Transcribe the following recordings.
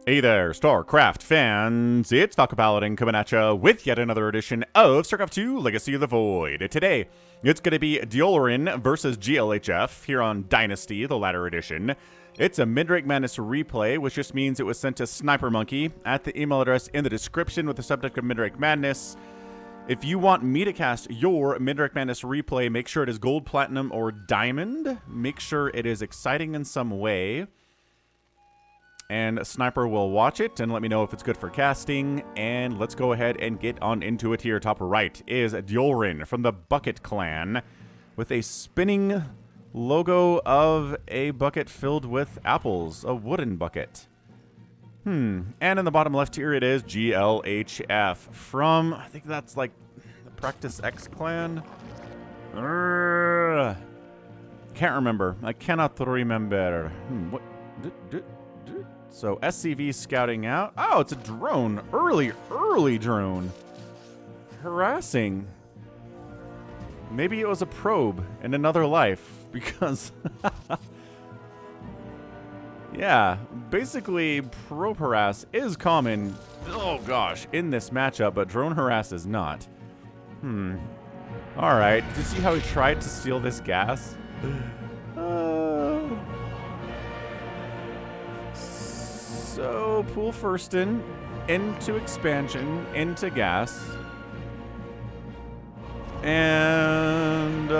Hey there, StarCraft fans! It's Falcon Paladin coming at you with yet another edition of StarCraft 2 Legacy of the Void. Today, it's going to be Deolrin versus glhf here on Dynasty, the latter edition. It's a Midrank Madness replay, which just means it was sent to Sniper Monkey at the email address in the description with the subject of Midrank Madness. If you want me to cast your Midrank Madness replay, make sure it is Gold, Platinum, or Diamond. Make sure it is exciting in some way. And Sniper will watch it and let me know if it's good for casting. And let's go ahead and get on into it here. Top right is Deolrin from the Bucket Clan with a spinning logo of a bucket filled with apples, a wooden bucket. And in the bottom left here it is glhf from, I think that's like the Practice X clan. Can't remember. I cannot remember. What? So SCV scouting out. Oh, it's a drone. Early drone. Harassing. Maybe it was a probe in another life because yeah, basically probe harass is common, oh gosh, in this matchup, but drone harass is not. Alright, did you see how he tried to steal this gas? So, pool first into expansion, into gas. And,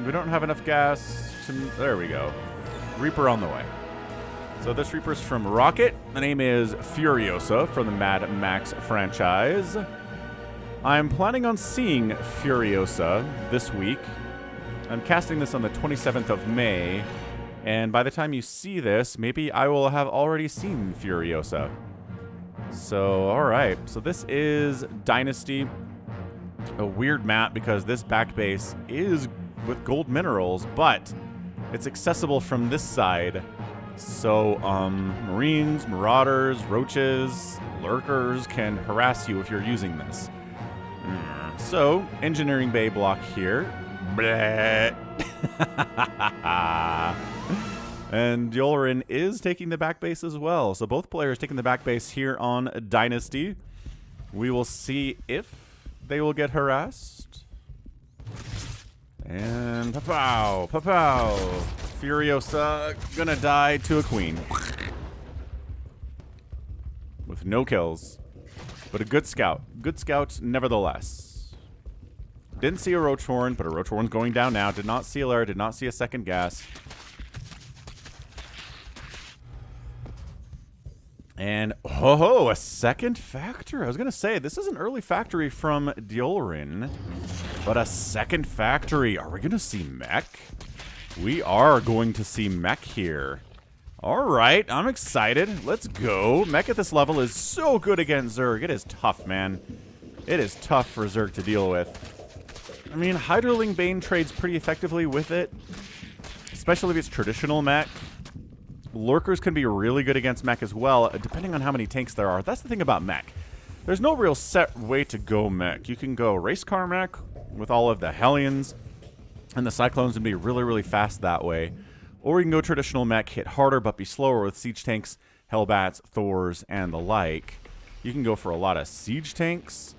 we don't have enough gas to... There we go. Reaper on the way. So this Reaper's from Rocket. The name is Furiosa from the Mad Max franchise. I'm planning on seeing Furiosa this week. I'm casting this on the 27th of May. And by the time you see this, maybe I will have already seen Furiosa. So, alright. So this is Dynasty. A weird map because this back base is with gold minerals, but it's accessible from this side. So, Marines, Marauders, Roaches, Lurkers can harass you if you're using this. So, Engineering Bay block here. Bleh. And Deolrin is taking the back base as well. So both players taking the back base here on Dynasty. We will see if they will get harassed. And pa-pow, pa-pow. Furiosa gonna die to a queen. With no kills. But a good scout. Good scout nevertheless. Didn't see a Roach Horn, but a Roach Horn's going down now. Did not see a lair, did not see a second gas. And, oh, a second factory. I was going to say, this is an early factory from Deolrin, but a second factory. Are we going to see mech? We are going to see mech here. All right, I'm excited. Let's go. Mech at this level is so good against Zerg. It is tough, man. It is tough for Zerg to deal with. I mean, Hydroling Bane trades pretty effectively with it, especially if it's traditional mech. Lurkers can be really good against mech as well, depending on how many tanks there are. That's the thing about mech. There's no real set way to go mech. You can go race car mech with all of the Hellions, and the Cyclones would be really, really fast that way. Or you can go traditional mech, hit harder but be slower with siege tanks, Hellbats, Thors, and the like. You can go for a lot of siege tanks,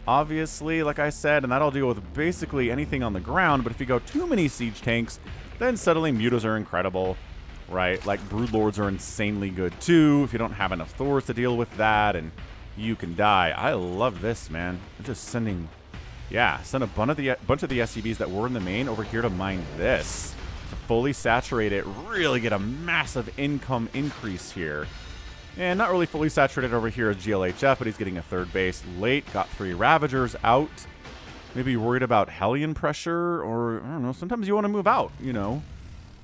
obviously, like I said, and that'll deal with basically anything on the ground. But if you go too many siege tanks, then suddenly mutas are incredible. Right, like Broodlords are insanely good too if you don't have enough Thors to deal with that, and you can die. I love this, man. I'm just sending, yeah, send a bunch of the SCVs that were in the main over here to mine this. To fully saturate it, really get a massive income increase here. And not really fully saturated over here as glhf, but he's getting a third base late. Got 3 Ravagers out. Maybe worried about Hellion pressure, or I don't know, sometimes you want to move out, you know.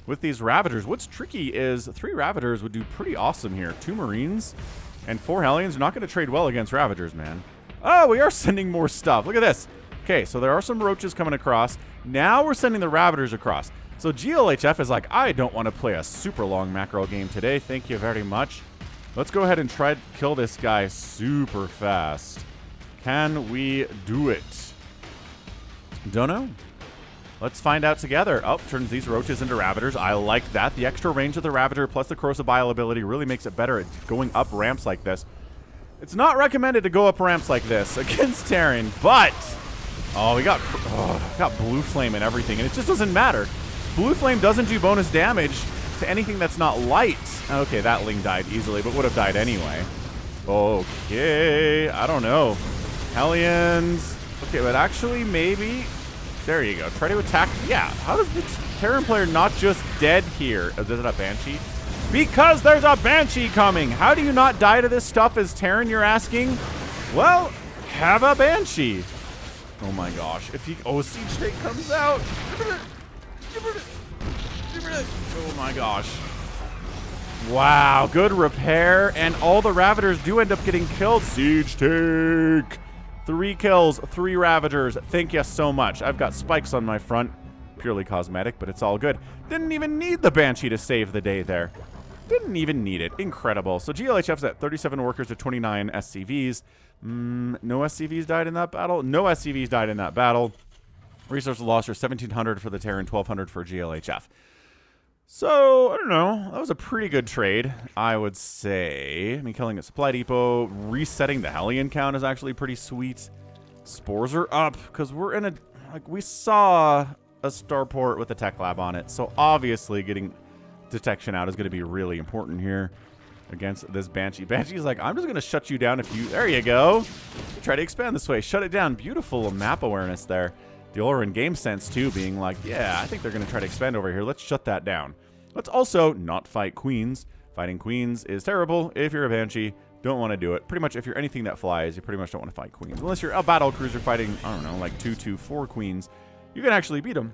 With these Ravagers, what's tricky is 3 Ravagers would do pretty awesome here. 2 Marines and 4 Hellions are not going to trade well against Ravagers, man. Oh, we are sending more stuff. Look at this. Okay, so there are some Roaches coming across. Now we're sending the Ravagers across. So glhf is like, I don't want to play a super long macro game today. Thank you very much. Let's go ahead and try to kill this guy super fast. Can we do it? Don't know. Let's find out together. Oh, turns these roaches into Ravagers. I like that. The extra range of the Ravager plus the Corrosive Bile ability really makes it better at going up ramps like this. It's not recommended to go up ramps like this against Terran, but... Oh, we got Blue Flame and everything, and it just doesn't matter. Blue Flame doesn't do bonus damage to anything that's not light. Okay, that Ling died easily, but would have died anyway. Okay, I don't know. Hellions. Okay, but actually, maybe... There you go. Try to attack. Yeah, how does the Terran player not just dead here? Is it a Banshee? Because there's a Banshee coming. How do you not die to this stuff as Terran, you're asking? Well, have a Banshee. Oh my gosh. If he... Oh, Siege Tank comes out. Oh my gosh. Wow, good repair. And all the Ravagers do end up getting killed. Siege Tank. 3 kills, 3 Ravagers. Thank you so much. I've got spikes on my front. Purely cosmetic, but it's all good. Didn't even need the Banshee to save the day there. Didn't even need it. Incredible. So GLHF's at 37 workers to 29 SCVs. No SCVs died in that battle. No SCVs died in that battle. Resources lost are 1,700 for the Terran, 1,200 for GLHF. So, I don't know. That was a pretty good trade, I would say. I mean, killing a supply depot, resetting the Hellion count is actually pretty sweet. Spores are up, because we're in a... Like, we saw a starport with a tech lab on it, so obviously getting detection out is going to be really important here against this Banshee. Banshee's like, I'm just going to shut you down if you... There you go. Try to expand this way. Shut it down. Beautiful map awareness there. Deolrin game sense, too, being like, yeah, I think they're going to try to expand over here. Let's shut that down. Let's also not fight queens. Fighting queens is terrible. If you're a Banshee, don't want to do it. Pretty much, if you're anything that flies, you pretty much don't want to fight queens. Unless you're a battle cruiser fighting, I don't know, like 4 queens. You can actually beat them.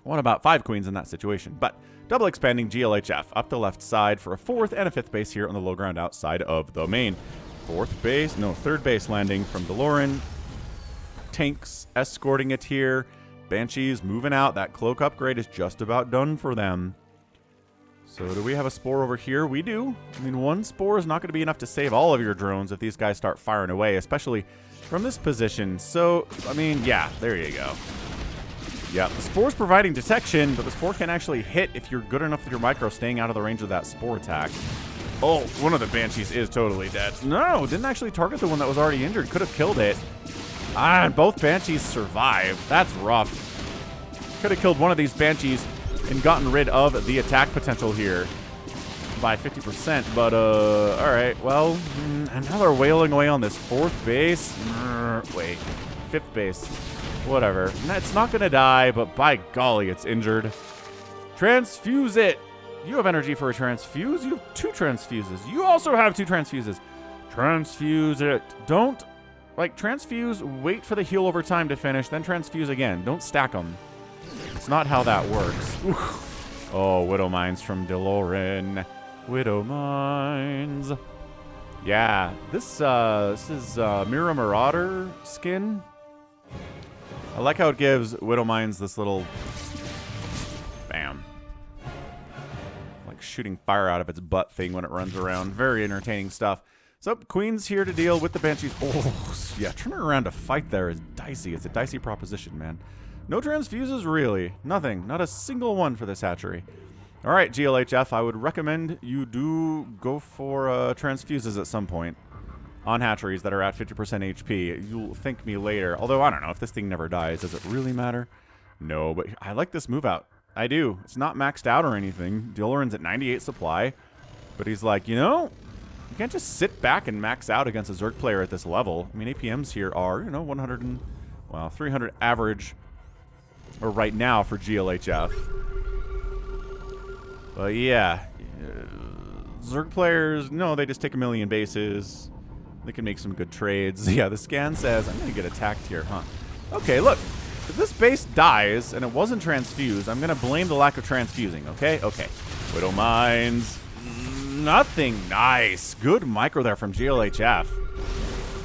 Want about 5 queens in that situation. But double expanding GLHF up the left side for a 4th and a 5th base here on the low ground outside of the main. 3rd base landing from Deolrin. Tanks escorting it here. Banshees moving out. That cloak upgrade is just about done for them. So do we have a spore over here? We do. I mean, 1 spore is not going to be enough to save all of your drones if these guys start firing away, especially from this position. So, I mean, yeah, there you go. Yeah, the spore's providing detection, but the spore can actually hit if you're good enough with your micro staying out of the range of that spore attack. Oh, one of the Banshees is totally dead. No, didn't actually target the one that was already injured. Could have killed it. Ah, and both Banshees survive. That's rough. Could have killed one of these Banshees and gotten rid of the attack potential here by 50%. But, all right. Well, and now they're wailing away on this 4th base. Wait, 5th base. Whatever. It's not going to die, but by golly, it's injured. Transfuse it. You have energy for a transfuse. You have 2 transfuses. You also have 2 transfuses. Transfuse it. Don't... Like, transfuse, wait for the heal over time to finish, then transfuse again. Don't stack them. It's not how that works. Oof. Oh, Widow Mines from Deolrin. Widow Mines. Yeah, this is Mira Marauder skin. I like how it gives Widow Mines this little... Bam. Like shooting fire out of its butt thing when it runs around. Very entertaining stuff. So, Queen's here to deal with the Banshees. Oh, yeah, turning around to fight there is dicey. It's a dicey proposition, man. No transfuses, really. Nothing. Not a single one for this hatchery. All right, GLHF, I would recommend you do go for transfuses at some point on hatcheries that are at 50% HP. You'll thank me later. Although, I don't know, if this thing never dies, does it really matter? No, but I like this move out. I do. It's not maxed out or anything. Deolrin's at 98 supply. But he's like, you know... You can't just sit back and max out against a Zerg player at this level. I mean, APMs here are, you know, 100 and, well, 300 average, or right now for GLHF. But yeah, Zerg players, no, they just take a million bases. They can make some good trades. Yeah, the scan says, I'm going to get attacked here, huh? Okay, look, if this base dies and it wasn't transfused, I'm going to blame the lack of transfusing, okay? Okay. Widow Mines. Nothing. Nice. Good micro there from GLHF.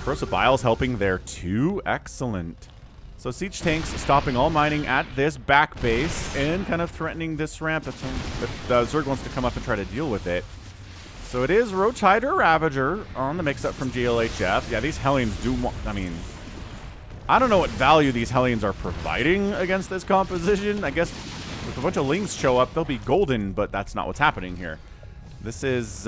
Corrosive Bile's helping there too. Excellent. So Siege Tanks stopping all mining at this back base and kind of threatening this ramp if the Zerg wants to come up and try to deal with it. So it is Roach Hydra Ravager on the mix-up from GLHF. Yeah, these Hellions do want... I mean, I don't know what value these Hellions are providing against this composition. I guess if a bunch of Lings show up, they'll be golden, but that's not what's happening here. This is,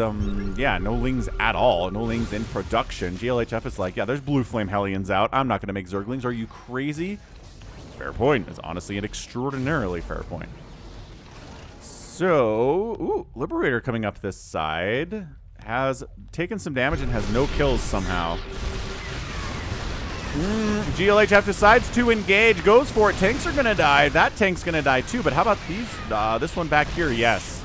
yeah, no Lings at all. No Lings in production. GLHF is like, yeah, there's Blue Flame Hellions out. I'm not going to make Zerglings. Are you crazy? Fair point. It's honestly an extraordinarily fair point. So, ooh, Liberator coming up this side. Has taken some damage and has no kills somehow. GLHF decides to engage. Goes for it. Tanks are going to die. That tank's going to die too. But how about these? This one back here? Yes.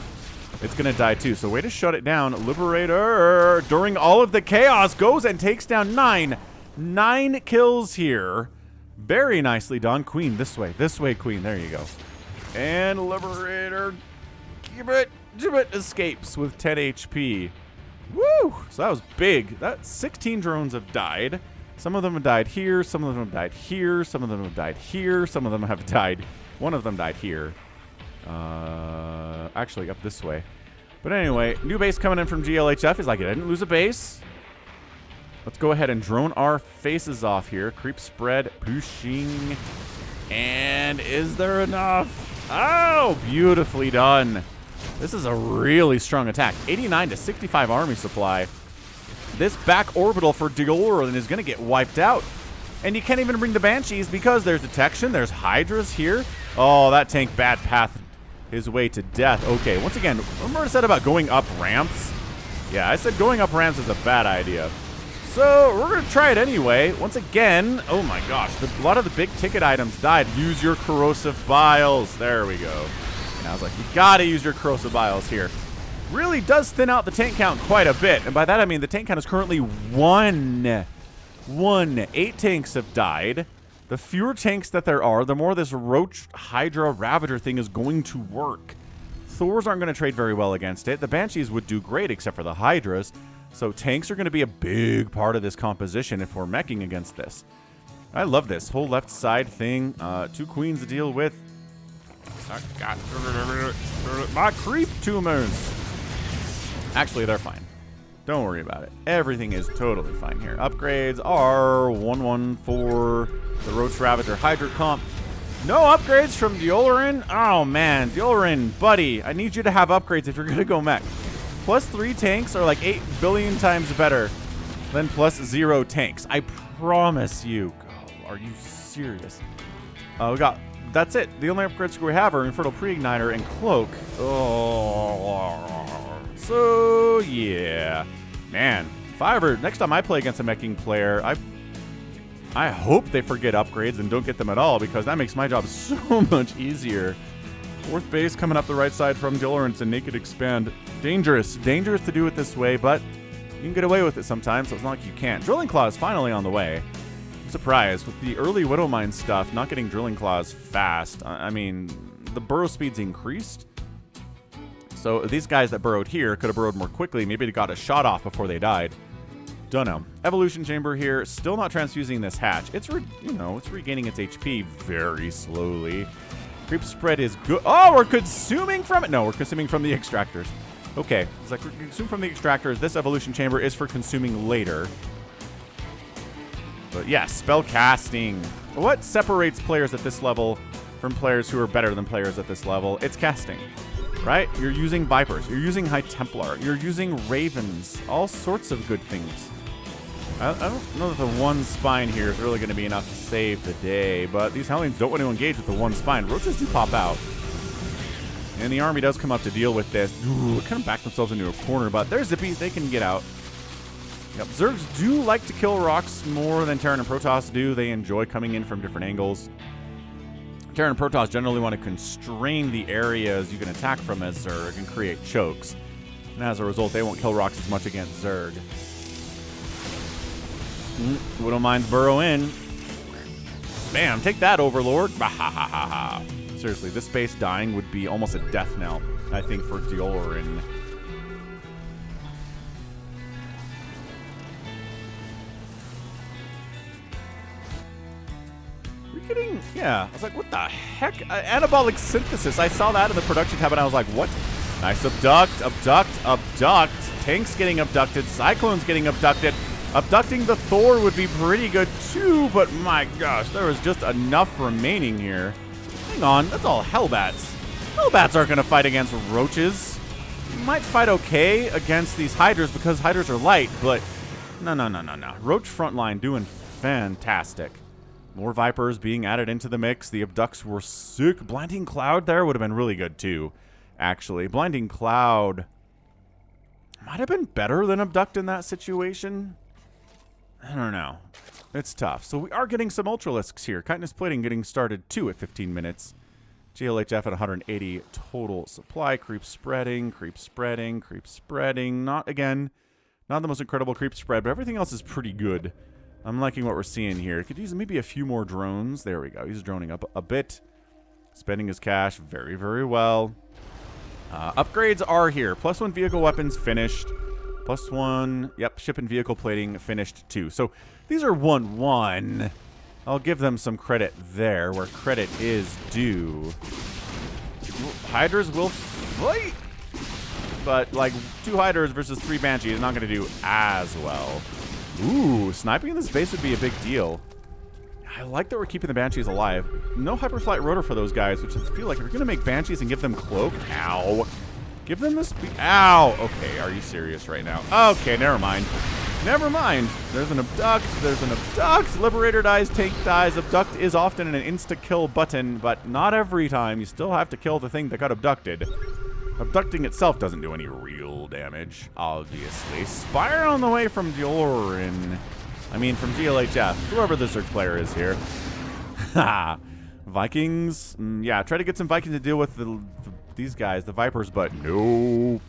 It's going to die too. So way to shut it down. Liberator, during all of the chaos, goes and takes down 9. 9 kills here. Very nicely done. Queen, this way. This way, Queen. There you go. And Liberator, keep it, escapes with 10 HP. Woo! So that was big. That 16 drones have died. Some of them have died here. Some of them have died here. Some of them have died here. Some of them have died. One of them died here. Actually, up this way. But anyway, new base coming in from GLHF. He's like, I didn't lose a base. Let's go ahead and drone our faces off here. Creep spread, pushing. And is there enough? Oh, beautifully done. This is a really strong attack. 89 to 65 army supply. This back orbital for Deolrin is going to get wiped out. And you can't even bring the Banshees because there's detection. There's Hydras here. Oh, that tank bad path his way to death. Okay, once again, remember what I said about going up ramps? Yeah, I said going up ramps is a bad idea. So we're going to try it anyway. Once again, oh my gosh, a lot of the big ticket items died. Use your corrosive biles. There we go. And I was like, you got to use your corrosive biles here. Really does thin out the tank count quite a bit. And by that, I mean the tank count is currently 1. 8 tanks have died. The fewer tanks that there are, the more this Roach Hydra Ravager thing is going to work. Thors aren't going to trade very well against it. The Banshees would do great except for the Hydras. So tanks are going to be a big part of this composition if we're meching against this. I love this whole left side thing. 2 queens to deal with. I got my creep tumors. Actually, they're fine. Don't worry about it. Everything is totally fine here. Upgrades are 114. The Roach Ravager Hydra comp. No upgrades from Deolrin. Oh man, Deolrin, buddy, I need you to have upgrades if you're gonna go mech. +3 tanks are like 8 billion times better than +0 tanks. I promise you. Oh, are you serious? We got. That's it. The only upgrades we have are Infernal Pre-Igniter and Cloak. Oh, so yeah, man. If I ever next time I play against a meching player, I hope they forget upgrades and don't get them at all, because that makes my job so much easier. 4th base coming up the right side from Deolrin to Naked Expand. Dangerous to do it this way, but you can get away with it sometimes, so it's not like you can't. Drilling Claw is finally on the way. I'm surprised with the early Widowmine stuff, not getting Drilling Claws fast. I mean, the burrow speed's increased. So these guys that burrowed here could have burrowed more quickly. Maybe they got a shot off before they died. Don't know. Evolution Chamber here, still not transfusing this hatch. It's it's regaining its HP very slowly. Creep spread is good. Oh, we're consuming from it. No, we're consuming from the extractors. Okay, it's like we're consuming from the extractors. This evolution chamber is for consuming later. But yeah, spell casting. What separates players at this level from players who are better than players at this level? It's casting. Right? You're using Vipers. You're using High Templar. You're using Ravens. All sorts of good things. I don't know that the 1 spine here is really going to be enough to save the day, but these Hellions don't want to engage with the 1 spine. Roaches do pop out. And the army does come up to deal with this. Ooh, kind of back themselves into a corner, but they're zippy. They can get out. Yep, Zergs do like to kill rocks more than Terran and Protoss do. They enjoy coming in from different angles. Terran and Protoss generally want to constrain the areas you can attack from as Zerg and create chokes. And as a result, they won't kill rocks as much against Zerg. Widowmines burrow in. Bam, take that, Overlord. Bah-ha-ha-ha-ha. Seriously, this space dying would be almost a death knell, I think, for Deolrin. We're getting, yeah, I was like, what the heck? Anabolic synthesis. I saw that in the production tab and I was like, what? Nice abduct. Tanks getting abducted. Cyclones getting abducted. Abducting the Thor would be pretty good too, but my gosh, there was just enough remaining here. Hang on, that's all Hellbats. Hellbats aren't going to fight against roaches. Might fight okay against these Hydras because Hydras are light, but no. Roach frontline doing fantastic. More Vipers being added into the mix. The Abducts were sick. Blinding Cloud there would have been really good too, actually. Blinding Cloud might have been better than Abduct in that situation. I don't know. It's tough. So we are getting some Ultralisks here. Chitinous Plating getting started too at 15 minutes. GLHF at 180 total supply. Creep spreading. Not the most incredible creep spread, but everything else is pretty good. I'm liking what we're seeing here. Could use maybe a few more drones. There we go. He's droning up a bit. Spending his cash very, very well. Upgrades are here. +1 vehicle weapons finished. +1, yep, ship and vehicle plating finished too. So these are 1-1. I'll give them some credit there where credit is due. Hydras will fight, but like 2 Hydras versus 3 Banshees is not going to do as well. Ooh, sniping in this base would be a big deal. I like that we're keeping the Banshees alive. No Hyperflight Rotor for those guys, which I feel like if you're going to make Banshees and give them Cloak, ow. Give them this. Ow. Okay, are you serious right now? Okay, never mind. Never mind. There's an Abduct. Liberator dies, Tank dies. Abduct is often an insta-kill button, but not every time. You still have to kill the thing that got abducted. Abducting itself doesn't do any real damage, obviously. Spire on the way from Deolrin. I mean, from GLHF. Whoever the Zerg player is here. Vikings. Yeah, try to get some Vikings to deal with these guys, the Vipers, but nope.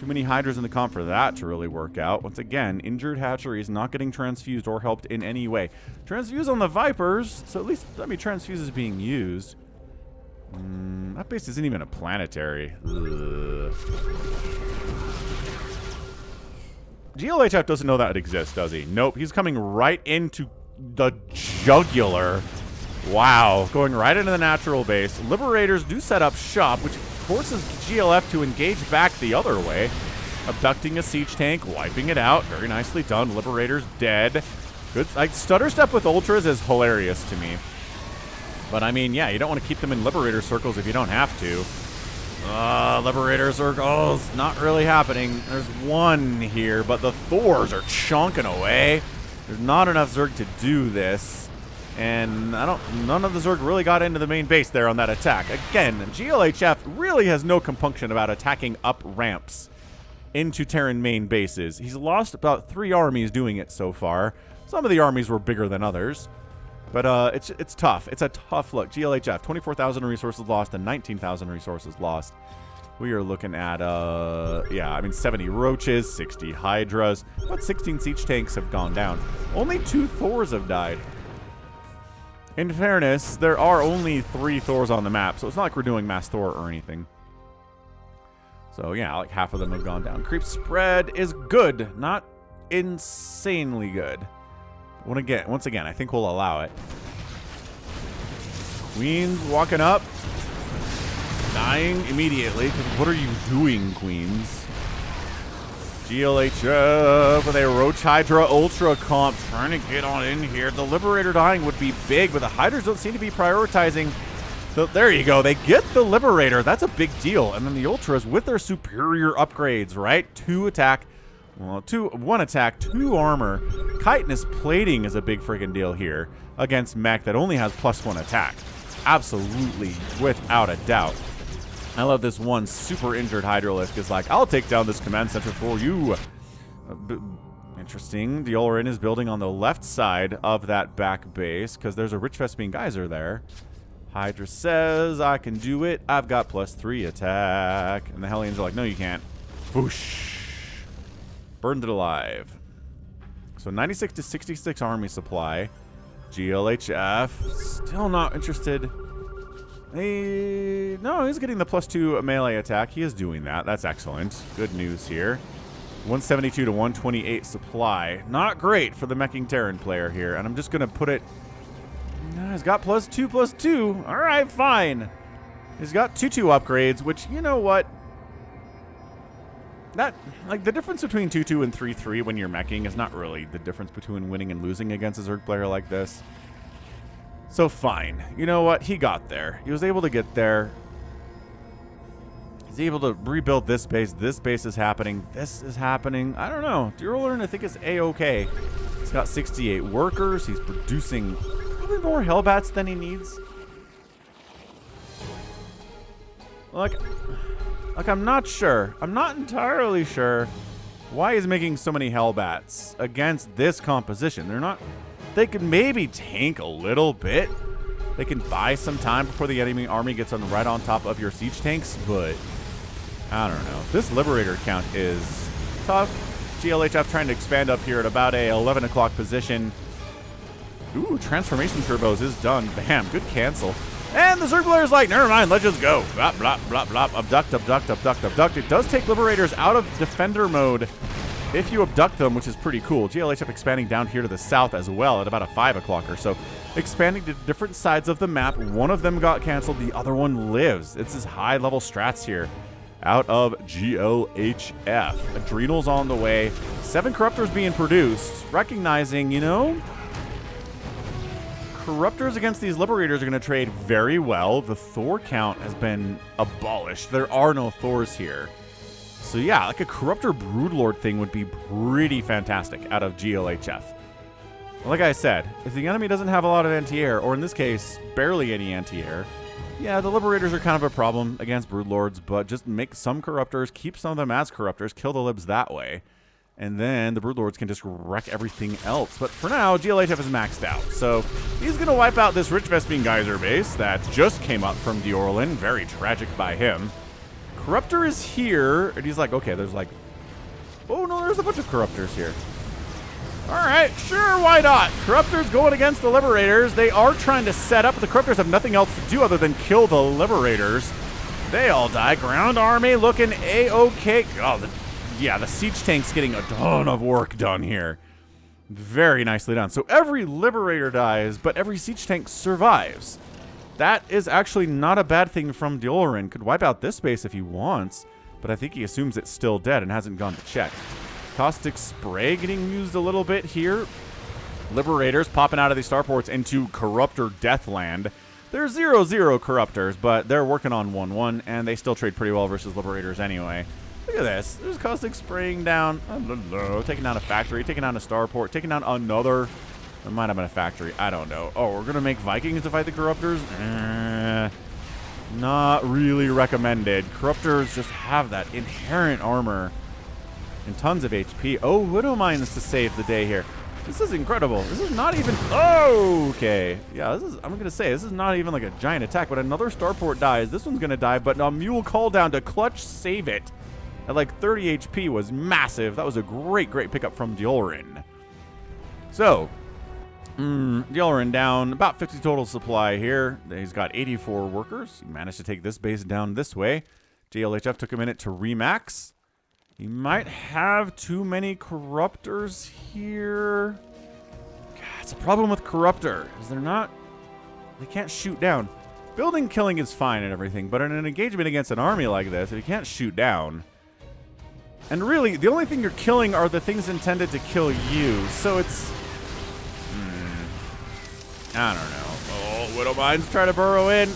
Too many Hydras in the comp for that to really work out. Once again, injured hatcheries not getting transfused or helped in any way. Transfuse on the Vipers, so at least, I mean, transfuse is being used. That base isn't even a planetary. Ugh. GLHF doesn't know that it exists, does he? Nope, he's coming right into the jugular. Wow, going right into the natural base. Liberators do set up shop, which forces GLF to engage back the other way. Abducting a siege tank, wiping it out. Very nicely done. Liberators dead. Good. Like, stutter step with ultras is hilarious to me. But I mean, yeah, you don't want to keep them in Liberator circles if you don't have to. Liberator circles, not really happening. There's one here, but the Thors are chonking away. There's not enough Zerg to do this. And none of the Zerg really got into the main base there on that attack. Again, GLHF really has no compunction about attacking up ramps into Terran main bases. He's lost about 3 armies doing it so far. Some of the armies were bigger than others. But it's tough. It's a tough look. GLHF, 24,000 resources lost and 19,000 resources lost. We are looking at, yeah, I mean, 70 Roaches, 60 Hydras. About 16 siege tanks have gone down. Only 2 Thors have died. In fairness, there are only 3 Thors on the map, so it's not like we're doing mass Thor or anything. So, yeah, like half of them have gone down. Creep spread is good, not insanely good. Once again, I think we'll allow it. Queens walking up. Dying immediately. What are you doing, Queens? GLHF with a Roach Hydra Ultra comp trying to get on in here. The Liberator dying would be big, but the Hydras don't seem to be prioritizing. There you go. They get the Liberator. That's a big deal. And then the Ultras with their superior upgrades, right? 2 attack. Well, 1 attack, 2 armor. Chitinous Plating is a big friggin' deal here against mech that only has +1 attack. Absolutely, without a doubt. I love this one super injured Hydralisk is like, I'll take down this command center for you. Interesting. Deolrin is building on the left side of that back base because there's a Rich Vespine Geyser there. Hydra says, I can do it. I've got +3 attack. And the Hellions are like, no, you can't. Whoosh. Burned it alive. So 96 to 66 army supply. GLHF still not interested. No, he's getting the +2 melee attack. He is doing that. That's excellent. Good news here. 172 to 128 supply. Not great for the Meching Terran player here. And I'm just going to put it... he's got +2/+2. All right, fine. He's got 2/2 upgrades, which, you know what? that, like, the difference between 2-2 and 3-3 when you're meching is not really the difference between winning and losing against a Zerg player like this. So fine. You know what? He got there. He was able to get there. He's able to rebuild this base. This base is happening. This is happening. I don't know. Deolrin, I think, is A-okay. He's got 68 workers. He's producing probably more Hellbats than he needs. Like, I'm not sure. I'm not entirely sure why he's making so many Hellbats against this composition. They're not... They could maybe tank a little bit. They can buy some time before the enemy army gets right on top of your siege tanks, but I don't know. This Liberator count is tough. GLHF trying to expand up here at about a 11 o'clock position. Ooh, Transformation Turbos is done. Bam, good cancel. And the Zerg player's like, never mind, let's just go. Blop, blop, blop, blop. Abduct, abduct, abduct, abduct. It does take Liberators out of Defender mode if you abduct them, which is pretty cool. GLHF expanding down here to the south as well at about a 5 o'clock or so. Expanding to different sides of the map. One of them got canceled. The other one lives. It's his high-level strats here out of GLHF. Adrenals on the way. 7 Corruptors being produced. Recognizing, you know, Corruptors against these Liberators are going to trade very well. The Thor count has been abolished. There are no Thors here. So yeah, like a Corruptor Broodlord thing would be pretty fantastic out of GLHF. Like I said, if the enemy doesn't have a lot of anti-air, or in this case, barely any anti-air, yeah, the Liberators are kind of a problem against Broodlords, but just make some Corruptors, keep some of them as Corruptors, kill the Libs that way. And then the Broodlords can just wreck everything else. But for now, GLHF is maxed out. So he's going to wipe out this Rich Vespene Geyser base that just came up from Deolrin. Very tragic by him. Corruptor is here. And he's like, okay, there's like... Oh, no, there's a bunch of Corruptors here. All right, sure, why not? Corruptors going against the Liberators. They are trying to set up. The Corruptors have nothing else to do other than kill the Liberators. They all die. Ground army looking A-okay. Oh, yeah, the siege tank's getting a ton of work done here. Very nicely done. So every Liberator dies, but every siege tank survives. That is actually not a bad thing from Deolrin. Could wipe out this base if he wants, but I think he assumes it's still dead and hasn't gone to check. Caustic Spray getting used a little bit here. Liberators popping out of these starports into Corruptor Deathland. They're 0-0 Corruptors, but they're working on 1-1, and they still trade pretty well versus Liberators anyway. Look at this. There's Caustic spraying down. Taking down a factory. Taking down a starport. Taking down another. It might have been a factory. I don't know. Oh, we're going to make Vikings to fight the Corruptors? Not really recommended. Corruptors just have that inherent armor and tons of HP. Oh, Widow Mines to save the day here. This is incredible. This is not even... Oh, okay. Yeah, this is... I'm going to say, this is not even like a giant attack, but another starport dies. This one's going to die, but a Mule call down to clutch save it. At like 30 HP was massive. That was a great, great pickup from Deolrin. So, Deolrin down about 50 total supply here. He's got 84 workers. He managed to take this base down this way. GLHF took a minute to remax. He might have too many Corruptors here. God, it's a problem with Corruptor. Is they're not... They can't shoot down. Building killing is fine and everything, but in an engagement against an army like this, if you can't shoot down... And really, the only thing you're killing are the things intended to kill you. So it's... I don't know. Oh, Widow Mines try to burrow in.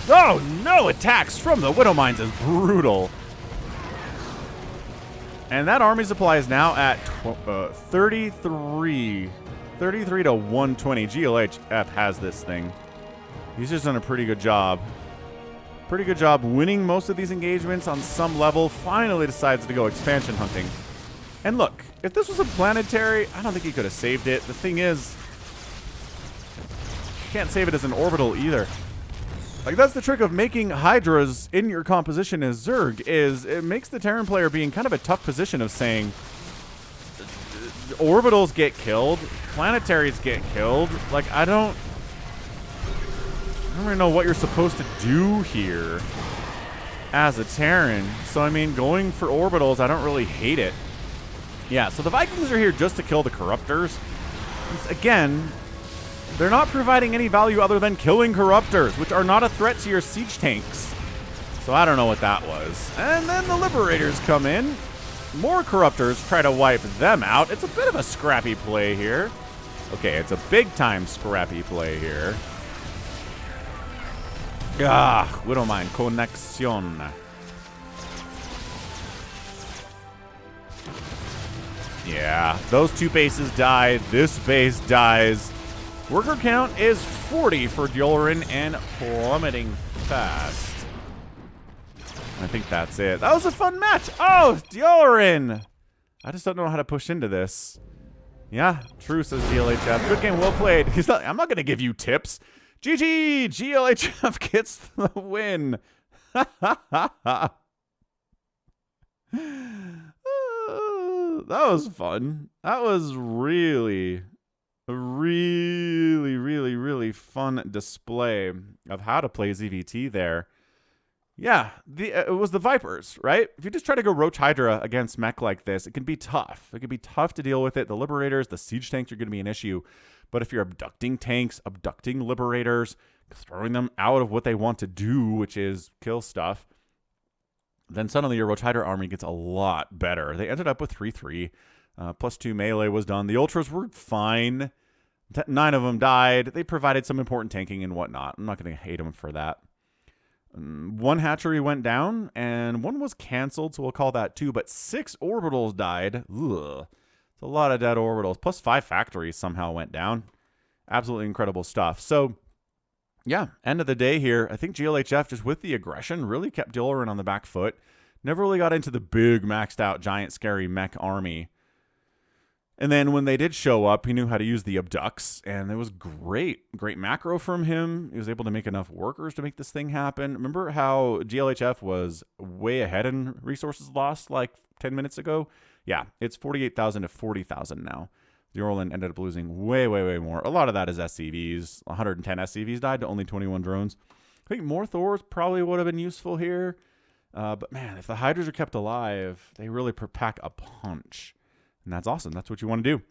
Oh, no! Attacks from the Widow Mines is brutal. And that army supply is now at 33. 33 to 120. GLHF has this thing. He's just done a pretty good job. Pretty good job winning most of these engagements on some level. Finally decides to go expansion hunting. And look, if this was a planetary, I don't think he could have saved it. The thing is, you can't save it as an orbital either. Like, that's the trick of making Hydras in your composition as Zerg, is it makes the Terran player be in kind of a tough position of saying, orbitals get killed, planetaries get killed. Like, I don't really know what you're supposed to do here as a Terran. So, I mean, going for orbitals, I don't really hate it. Yeah, so the Vikings are here just to kill the Corruptors. Again, they're not providing any value other than killing Corruptors, which are not a threat to your siege tanks. So I don't know what that was. And then the Liberators come in. More Corruptors, try to wipe them out. It's a bit of a scrappy play here. Okay, it's a big-time scrappy play here. Ah, Widowmine, Connexion. Yeah, those two bases die. This base dies. Worker count is 40 for Deolrin and plummeting fast. I think that's it. That was a fun match. Oh, Deolrin. I just don't know how to push into this. Yeah, true, says GLHF. Good game, well played. I'm not going to give you tips. GG, GLHF gets the win. That was fun. That was really fun display of how to play ZVT there. Yeah, it was the Vipers, right? If you just try to go Roach Hydra against mech like this, it can be tough. It can be tough to deal with it. The Liberators, the Siege tanks are going to be an issue. But if you're abducting tanks, abducting Liberators, throwing them out of what they want to do, which is kill stuff, then suddenly your Roach Hydra army gets a lot better. They ended up with 3-3. +2 melee was done. The Ultras were fine. 9 of them died. They provided some important tanking and whatnot. I'm not going to hate them for that. 1 hatchery went down, and 1 was canceled, so we'll call that 2. But 6 orbitals died. Ugh. It's a lot of dead orbitals. +5 factories somehow went down. Absolutely incredible stuff. So, yeah, end of the day here, I think GLHF, just with the aggression, really kept Deolrin on the back foot. Never really got into the big, maxed-out, giant, scary mech army. And then when they did show up, he knew how to use the abducts, and it was great. Great macro from him. He was able to make enough workers to make this thing happen. Remember how GLHF was way ahead in resources lost like 10 minutes ago? Yeah, it's 48,000 to 40,000 now. Deolrin ended up losing way more. A lot of that is SCVs. 110 SCVs died to only 21 drones. I think more Thors probably would have been useful here. But man, if the Hydras are kept alive, they really pack a punch. And that's awesome. That's what you want to do.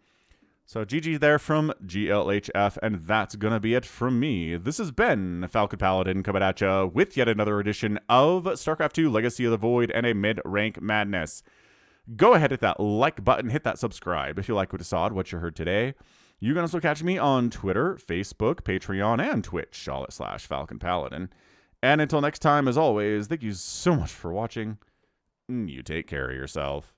So GG there from GLHF, and that's going to be it from me. This has been Falcon Paladin coming at you with yet another edition of StarCraft 2 Legacy of the Void and a mid-rank madness. Go ahead, hit that like button, hit that subscribe if you like what you saw, what you heard today. You can also catch me on Twitter, Facebook, Patreon, and Twitch, /Falcon Paladin. And until next time, as always, thank you so much for watching. You take care of yourself.